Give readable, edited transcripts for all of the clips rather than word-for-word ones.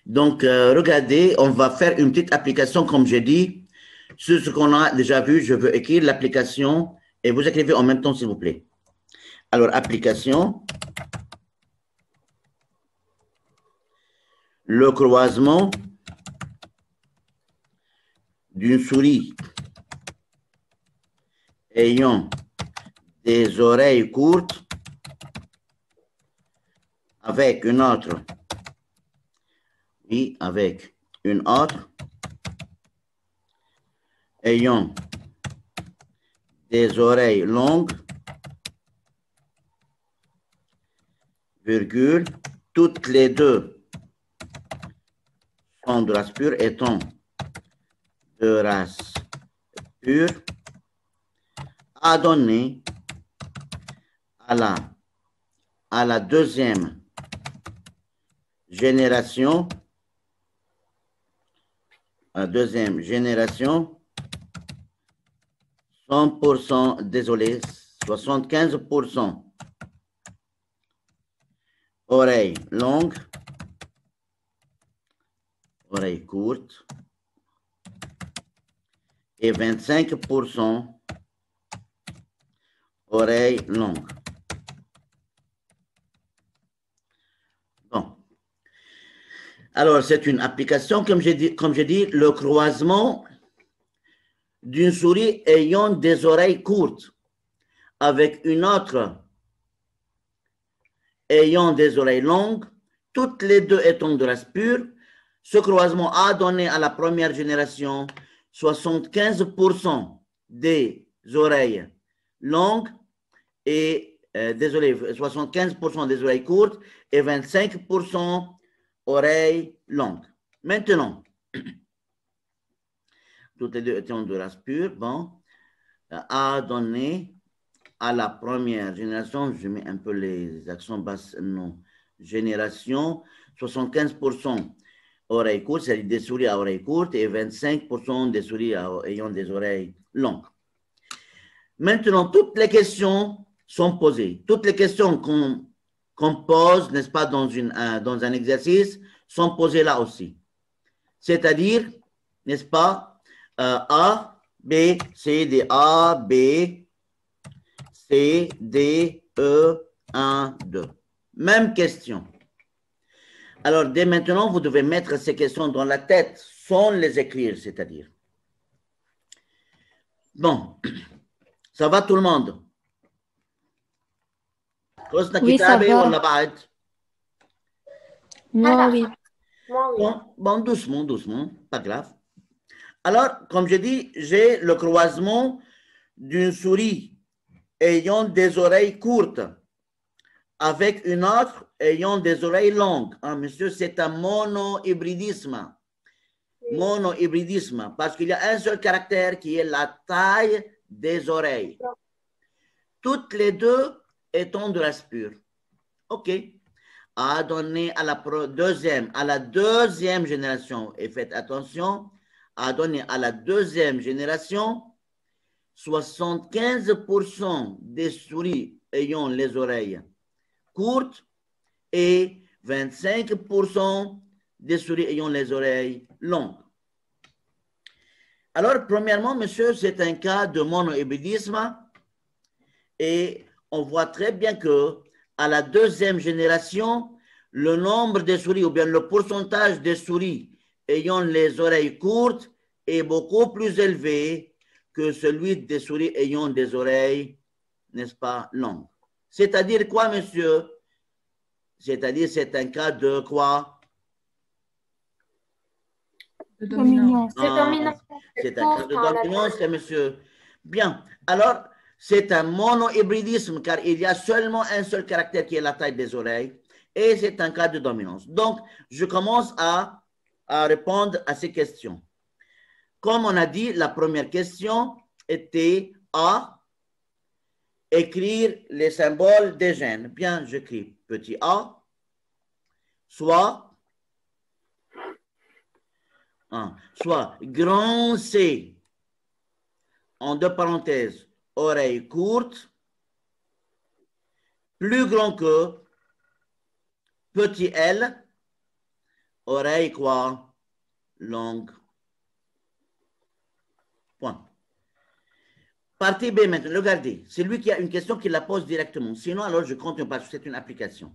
Donc, regardez, on va faire une petite application, comme j'ai dit. Sur ce qu'on a déjà vu, je veux écrire l'application et vous écrivez en même temps, s'il vous plaît. Alors, application. Le croisement d'une souris ayant des oreilles courtes avec une autre. Oui, avec une autre ayant des oreilles longues, virgule, toutes les deux sont de race pure étant de race pure, a donné à la deuxième génération, 100%, désolé, 75% oreilles longues, oreilles courtes, et 25% oreilles longues. Bon. Alors, c'est une application, comme j'ai dit, le croisement d'une souris ayant des oreilles courtes avec une autre ayant des oreilles longues, toutes les deux étant de race pure. Ce croisement a donné à la première génération 75% des oreilles longues et, 75% des oreilles courtes et 25% oreilles longues. Maintenant, toutes les deux étant de race pure, bon, a donné à la première génération, je mets un peu les accents basses, non, génération, 75% oreilles courtes, c'est-à-dire des souris à oreilles courtes, et 25% des souris ayant des oreilles longues. Maintenant, toutes les questions sont posées. Toutes les questions qu'on pose, n'est-ce pas, dans un exercice, sont posées là aussi. C'est-à-dire, n'est-ce pas, A, B, C, D, A, B, C, D, E, 1, 2. Même question. Alors, dès maintenant, vous devez mettre ces questions dans la tête sans les écrire, c'est-à-dire. Bon, ça va tout le monde? Oui, ça va. Moi, oui. Bon, doucement, pas grave. Alors, comme je dis, j'ai le croisement d'une souris ayant des oreilles courtes avec une autre ayant des oreilles longues. Ah, monsieur, c'est un monohybridisme. Monohybridisme, parce qu'il y a un seul caractère qui est la taille des oreilles. Toutes les deux étant de race pure. OK. A donné à la deuxième génération, et faites attention, a donné à la deuxième génération 75% des souris ayant les oreilles courtes et 25% des souris ayant les oreilles longues. Alors, premièrement, monsieur, c'est un cas de monohybridisme et on voit très bien que à la deuxième génération, le nombre de souris ou bien le pourcentage des souris ayant les oreilles courtes est beaucoup plus élevé que celui des souris ayant des oreilles, n'est-ce pas, longues. C'est-à-dire quoi, monsieur? C'est-à-dire c'est un cas de quoi? De dominance. C'est un cas de dominance, monsieur. Bien. Alors, c'est un monohybridisme car il y a seulement un seul caractère qui est la taille des oreilles et c'est un cas de dominance. Donc, je commence à répondre à ces questions. Comme on a dit, la première question était A, écrire les symboles des gènes. Bien, j'écris petit a, soit grand C, en deux parenthèses, oreille courte, plus grand que petit L, Oreille quoi? Longue. Point. Partie B maintenant, regardez. C'est lui qui a une question qui la pose directement. Sinon, alors je continue parce que c'est une application.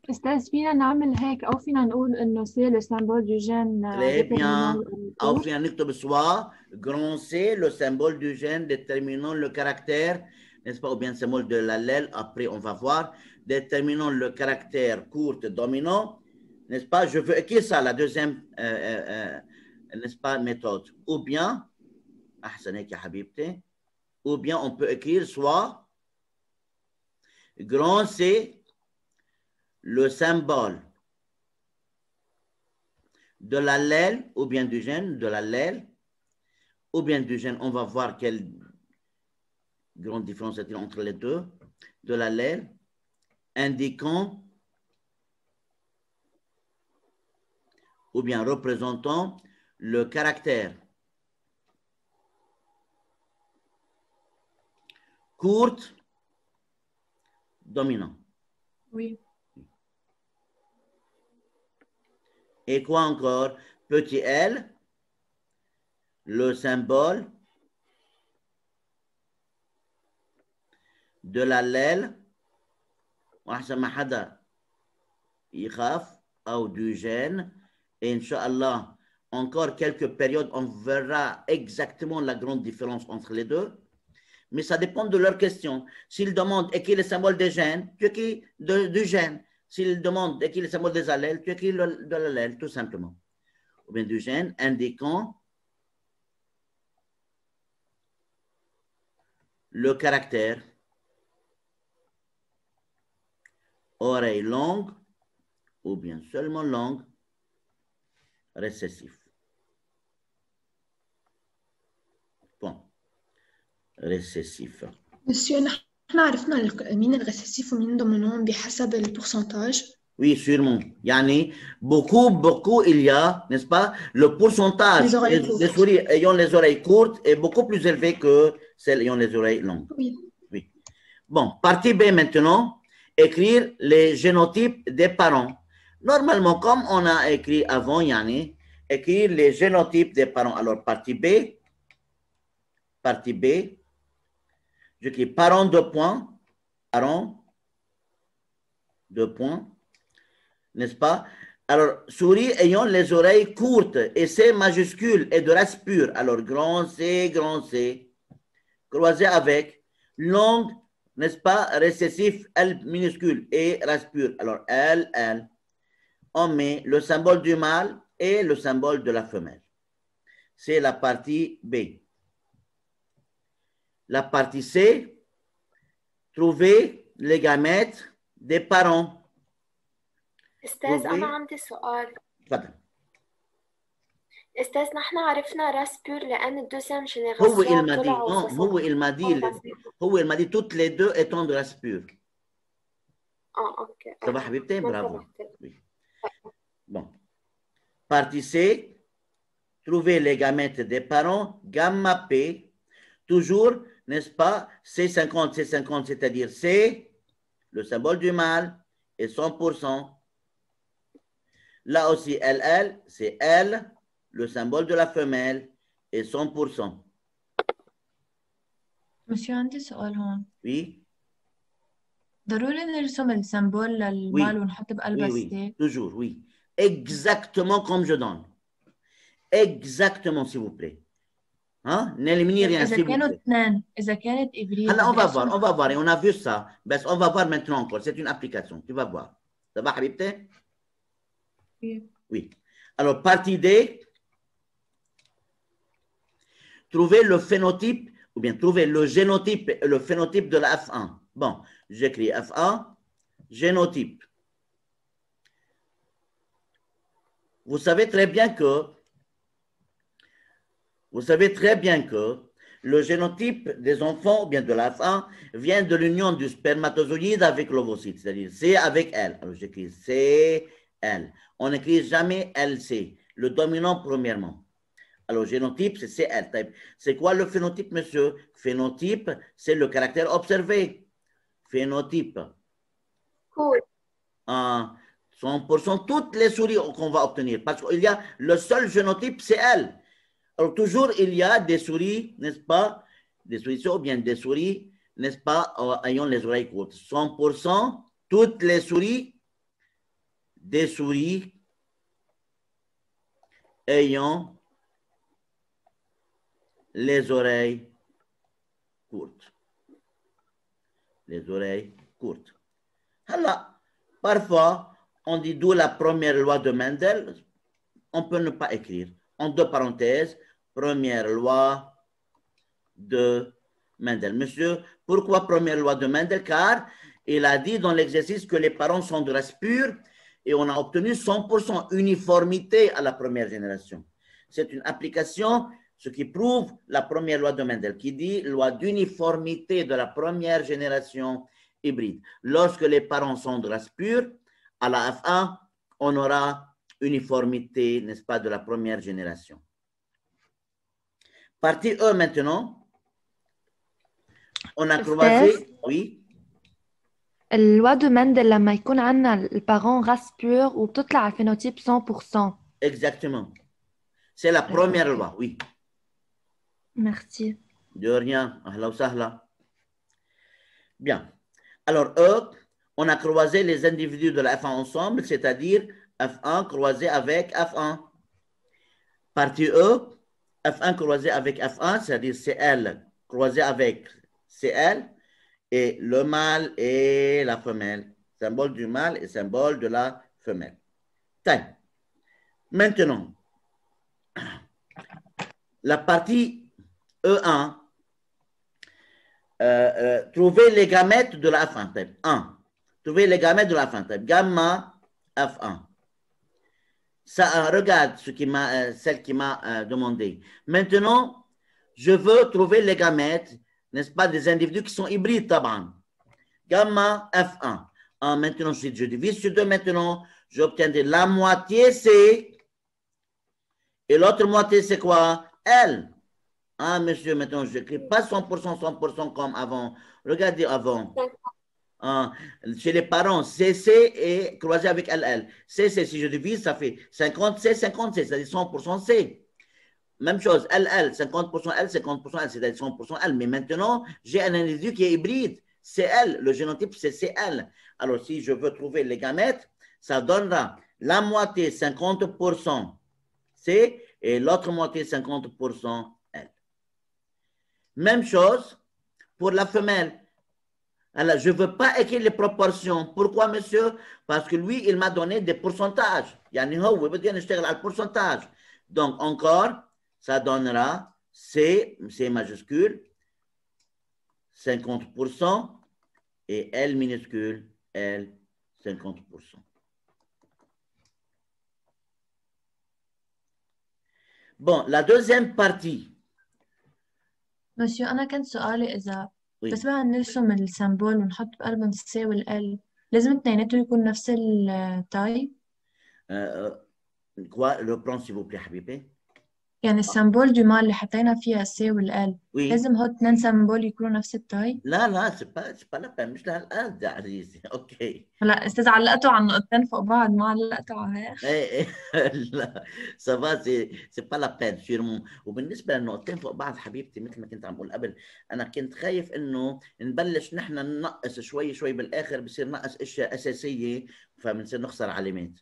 أستاذ فينا نعمل هيك أو فينا نقول إنه c'est le symbole du gène Très bien. déterminant أو فينا نكتب soit grand C, le symbole du gène déterminant le caractère, n'est-ce pas, ou bien le symbole de l'allèle, après on va voir, déterminant le caractère court dominant, n'est-ce pas, je veux écrire ça, la deuxième, n'est-ce pas, méthode. Ou bien, ou bien on peut écrire soit grand C, le symbole de l'allèle ou bien du gène, de l'allèle ou bien du gène, on va voir quelle grande différence est-il entre les deux, de l'allèle, indiquant ou bien représentant le caractère court dominant. Oui. Et quoi encore? Petit l, le symbole de l'allèle ou du gène. Et Inch'Allah, encore quelques périodes, on verra exactement la grande différence entre les deux. Mais ça dépend de leur question. S'ils demandent écrire le symbole des gènes, tu écris du gène. S'ils demandent d'écrire le symbole des allèles, tu écris de l'allèle, tout simplement. Ou bien du gène indiquant le caractère oreille longue ou bien seulement longue récessif. Bon, récessif. Monsieur, نحن عرفنا مين الريسيسيف ومين الدومينون بحسب البورسنتاج. Oui, sûrement. Yani, beaucoup, il y a, n'est-ce pas, le pourcentage des souris ayant les oreilles courtes est beaucoup plus élevé que celles ayant les oreilles longues. Oui. Oui. Bon, partie B maintenant, écrire les génotypes des parents. Normalement, comme on a écrit avant, Yani, écrire les génotypes des parents. Alors, partie B, j'écris parents de points, n'est-ce pas? Alors, souris ayant les oreilles courtes et C majuscule et de race pure. Alors, grand C, croisé avec longue, n'est-ce pas? Récessif, L minuscule et race pure. Alors, L. On met le symbole du mâle et le symbole de la femelle. C'est la partie B. La partie C, trouver les gamètes des parents. أستاذ أنا عندي سؤال. تفضل. أستاذ نحن عرفنا راس بيور لأن الدوزيام جينيراسيون طلعوا. هو il m'a dit toutes les deux étant de race pure. أوكي. Ça va حبيبتي؟ Bravo. Oui. Bon. Partie C, trouver les gamètes des parents, gamma P, toujours, n'est-ce pas, C50, c'est-à-dire C, le symbole du mâle, et 100%. Là aussi, LL, c'est L, le symbole de la femelle, et 100%. Monsieur, عندي سؤال هون. Oui. ضروري نرسم السمبول للمال ونحط بقلبها oui, toujours, oui. Exactement comme je donne. Exactement, s'il vous plaît. Hein? N'éliminez rien, s'il vous plaît. إذا كانت إبريد. Alors, on va voir, et on a vu ça. Ben, on va voir maintenant encore. C'est une application, tu vas voir. Ça va, Habibte? Oui. Oui. Alors, partie D, trouver le phénotype, ou bien trouver le génotype et le phénotype de la F1. Bon, j'écris F1, génotype. Vous savez très bien que le génotype des enfants, ou bien de la F1, vient de l'union du spermatozoïde avec l'ovocyte, c'est-à-dire C avec L. Alors, j'écris C, L. On n'écrit jamais LC, le dominant premièrement. Alors, génotype, c'est CL. C'est quoi le phénotype, monsieur? Phénotype, c'est le caractère observé. Phénotype. Cool. 100%, toutes les souris qu'on va obtenir. Parce qu'il y a le seul génotype, c'est elle. Alors, toujours, il y a des souris, n'est-ce pas? Des souris ou bien des souris, n'est-ce pas, ayant les oreilles courtes. 100%, toutes les souris, des souris ayant les oreilles courtes. Les oreilles courtes. Alors, parfois, on dit d'où la première loi de Mendel. On peut ne pas écrire. En deux parenthèses, première loi de Mendel. Monsieur, pourquoi première loi de Mendel? Car il a dit dans l'exercice que les parents sont de race pure et on a obtenu 100% uniformité à la première génération. C'est une application, ce qui prouve la première loi de Mendel, qui dit loi d'uniformité de la première génération hybride. Lorsque les parents sont de race pure, à la F1, on aura uniformité, n'est-ce pas, de la première génération. Partie E maintenant, on a croisé, oui. اللوا دو مندل لما يكون عندنا البارون راس بيور وبتطلع على الفينوتيب 100%. Exactement. C'est la première loi, oui. Merci. De rien. Ahla wa sahla. Bien. Alors, E, on a croisé les individus de la F1 ensemble, c'est-à-dire F1 croisé avec F1. Partie E, F1 croisé avec F1, c'est-à-dire CL croisé avec CL, et le mâle et la femelle. Symbole du mâle et symbole de la femelle. Tiens. Maintenant, la partie E1, trouver les gamètes de la F1 type 1. Trouver les gamètes de la F1 type gamma F1. Ça, regarde celle qui m'a demandé. Maintenant, je veux trouver les gamètes, n'est-ce pas, des individus qui sont hybrides, taban. Gamma F1. Maintenant, je divise sur 2. Maintenant, j'obtiendrai la moitié, c'est. Et l'autre moitié, c'est quoi? L. Ah, monsieur, maintenant, je n'écris pas 100%, 100% comme avant. Regardez avant. Chez les parents, CC est croisé avec LL. CC, si je divise, ça fait 50C, 50C, c'est-à-dire 100% C. Même chose, LL, 50% L, 50% L, c'est-à-dire 100% L. Mais maintenant, j'ai un individu qui est hybride. C'est L, le génotype, c'est CL. Alors, si je veux trouver les gamètes, ça donnera la moitié, 50% C, et l'autre moitié, 50% L. Même chose pour la femelle. Alors, je ne veux pas écrire les proportions. Pourquoi, monsieur? Parce que lui, il m'a donné des pourcentages. يعني هو بدي نشتغل على pourcentage. Donc, encore, ça donnera C majuscule, 50%, et L minuscule, L, 50%. Bon, la deuxième partie. مسيو أنا كان سؤالي إذا Oui. بس ما نرسم السمبول ونحط بقلبهم السي والال لازم اثنيناتهم يكون نفس التايب Quoi? Reprends, s'il vous plaît, Habibé. يعني السمبول دو مال اللي حطينا فيها السي والال Oui. لازم هو اثنين سمبول يكونوا نفس التايب لا c'est pas la peine مش لهالقد عزيزي. اوكي. هلا استاذ علقتوا على النقطتين فوق بعض ما علقتوا على هيك لا ça va c'est pas la peine sûrement. وبالنسبه للنقطتين فوق بعض حبيبتي مثل ما كنت عم بقول قبل انا كنت خايف انه نبلش نحن ننقص شوي بالاخر بصير نقص اشياء اساسيه فبنصير نخسر علامات.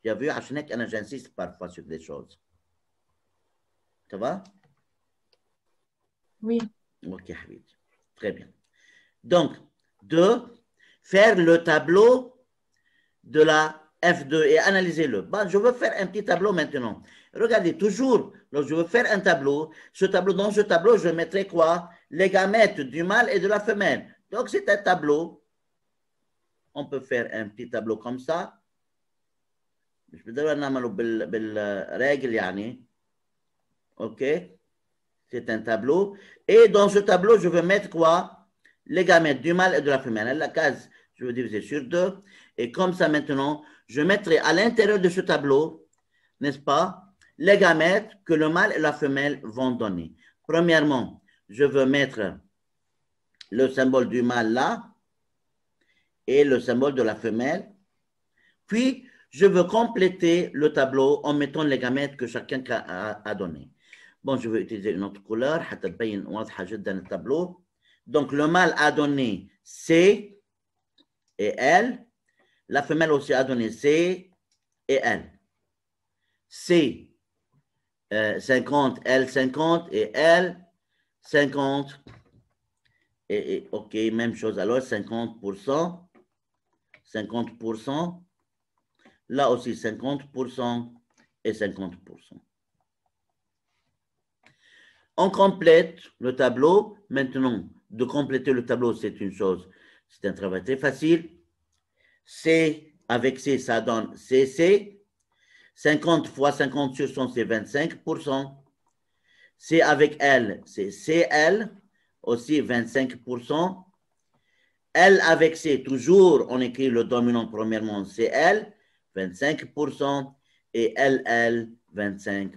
يا فيو عشان هيك انا جنسيست parfois sur des choses. Ça va? Oui. Ok, Habib. Très bien. Donc, 2, faire le tableau de la F2 et analyser-le. Bon, je veux faire un petit tableau maintenant. Regardez, toujours, lorsque je veux faire un tableau, dans ce tableau, je mettrai quoi? Les gamètes du mâle et de la femelle. Donc, c'est un tableau. On peut faire un petit tableau comme ça. Je peux dire بالرجل يعني. OK? C'est un tableau. Et dans ce tableau, je vais mettre quoi? Les gamètes du mâle et de la femelle. La case, je vais diviser sur 2. Et comme ça, maintenant, je mettrai à l'intérieur de ce tableau, n'est-ce pas, les gamètes que le mâle et la femelle vont donner. Premièrement, je veux mettre le symbole du mâle là et le symbole de la femelle Puis, je veux compléter le tableau en mettant les gamètes que chacun a donné. Bon, je vais utiliser une autre couleur. حتى تبين واضحة جدا الtableau. Donc, le mâle a donné C et L. La femelle aussi a donné C et L. C 50, L 50 et L 50. Et OK, même chose alors, 50%. 50%. Là aussi, 50% et 50%. On complète le tableau. Maintenant, de compléter le tableau, c'est une chose, c'est un travail très facile. C avec C, ça donne CC. 50 fois 50 sur 100, c'est 25%. C avec L, c'est CL, aussi 25%. L avec C, toujours, on écrit le dominant premièrement, CL, 25%, et LL, 25%.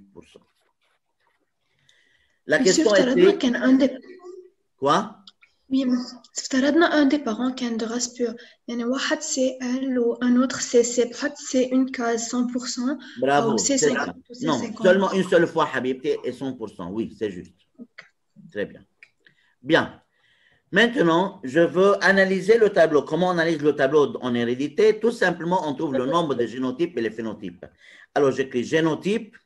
La question était... Quoi? Oui, افترضنا un des parents كان de race pure. يعني واحد CL ou un autre CC. بحط C une case 100%. Bravo. Ou C 50 ou C Non, 50. seulement une seule fois, Habibti, et 100%. Oui, c'est juste. Okay. Très bien. Bien. Maintenant, je veux analyser le tableau. Comment on analyse le tableau en hérédité? Tout simplement, on trouve le nombre des génotypes et les phénotypes. Alors, j'écris génotype.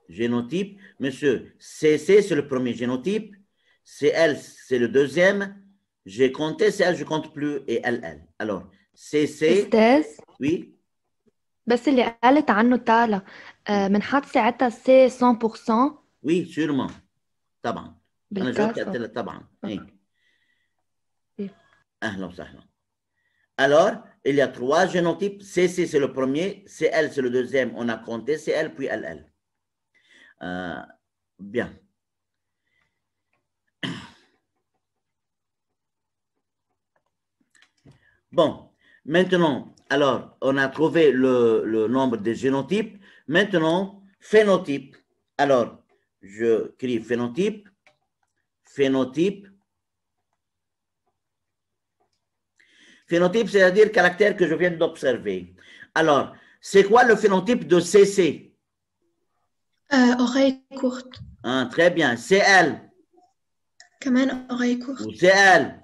Génotype. Monsieur, CC, c'est le premier génotype. CL, c'est le deuxième. J'ai compté CL, je ne compte plus. Et LL. Alors, CC. أستاذ Oui. بس اللي قالت عنه تالا بنحط ساعتها سي 100% Oui, sûrement. طبعا. أنا جاوبت قلت بالكاسة. لها طبعا. هيك. إيه. أهلا وسهلا. Alors, il y a trois génotypes. CC, c'est le premier. CL, c'est le deuxième. On a compté CL, puis LL. Bien. Bon, maintenant, alors, on a trouvé le nombre des génotypes. Maintenant, phénotype. Alors, je crie phénotype. Phénotype. Phénotype, c'est-à-dire caractère que je viens d'observer. Alors, c'est quoi le phénotype de CC? Oreille courte. Ah, très bien. CL. كمان oreille courte. Ou CL.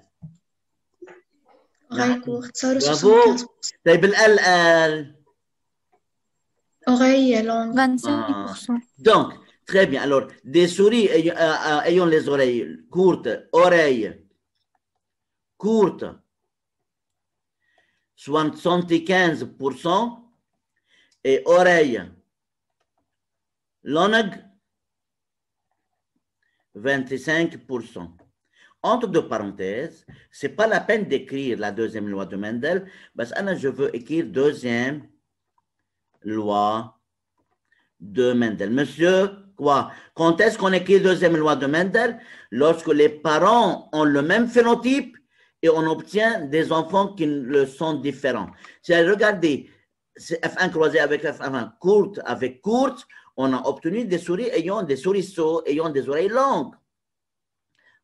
Oreille courte. صاروا Bravo. 75%. طيب ال L. Oreille longue. 25%. Donc, très bien. Alors, des souris ayant les oreilles courtes, oreilles courtes, 75%, et oreilles longues, 25%. Entre deux parenthèses, ce n'est pas la peine d'écrire la deuxième loi de Mendel, parce que je veux écrire deuxième loi de Mendel. Monsieur, quoi? Quand est-ce qu'on écrit deuxième loi de Mendel? Lorsque les parents ont le même phénotype et on obtient des enfants qui le sont différents. Regardez, F1 croisé avec F1, courte avec courte, on a obtenu des souris ayant des souriceaux, ayant des oreilles longues.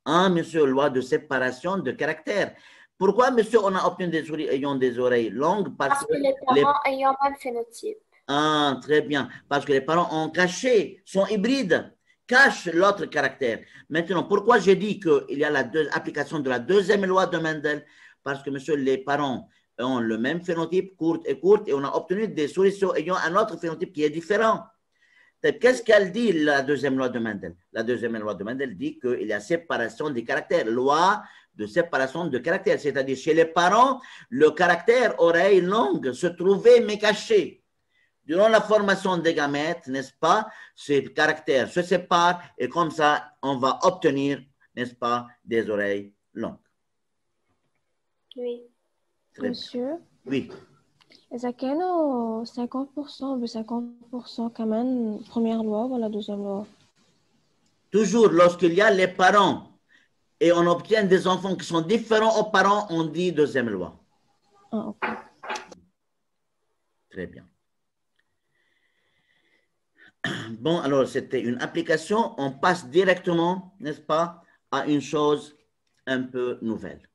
Hein, monsieur, loi de séparation de caractère. Pourquoi, monsieur, on a obtenu des souris ayant des oreilles longues? Parce que les parents ayant un phénotype. Ah, très bien. Parce que les parents ont caché, sont hybrides, cachent l'autre caractère. Maintenant, pourquoi j'ai dit qu'il y a l'application de la deuxième loi de Mendel? Parce que, monsieur, les parents ont le même phénotype, courte, et on a obtenu des souriceaux ayant un autre phénotype qui est différent. Qu'est-ce qu'elle dit, la deuxième loi de Mendel? La deuxième loi de Mendel dit qu'il y a séparation des caractères, loi de séparation de caractères, c'est-à-dire chez les parents, le caractère oreille longue se trouvait mais caché. Durant la formation des gamètes, n'est-ce pas, ces caractères se séparent et comme ça, on va obtenir, n'est-ce pas, des oreilles longues. Oui. Monsieur, Oui. إذا كانوا 50% ب 50% كمان première loi ولا deuxième loi؟ Toujours, lorsqu'il y a les parents et on obtient des enfants qui sont différents aux parents, on dit deuxième loi. Ah, ok. Très bien. Bon, alors c'était une application. On passe directement, n'est-ce pas, à une chose un peu nouvelle.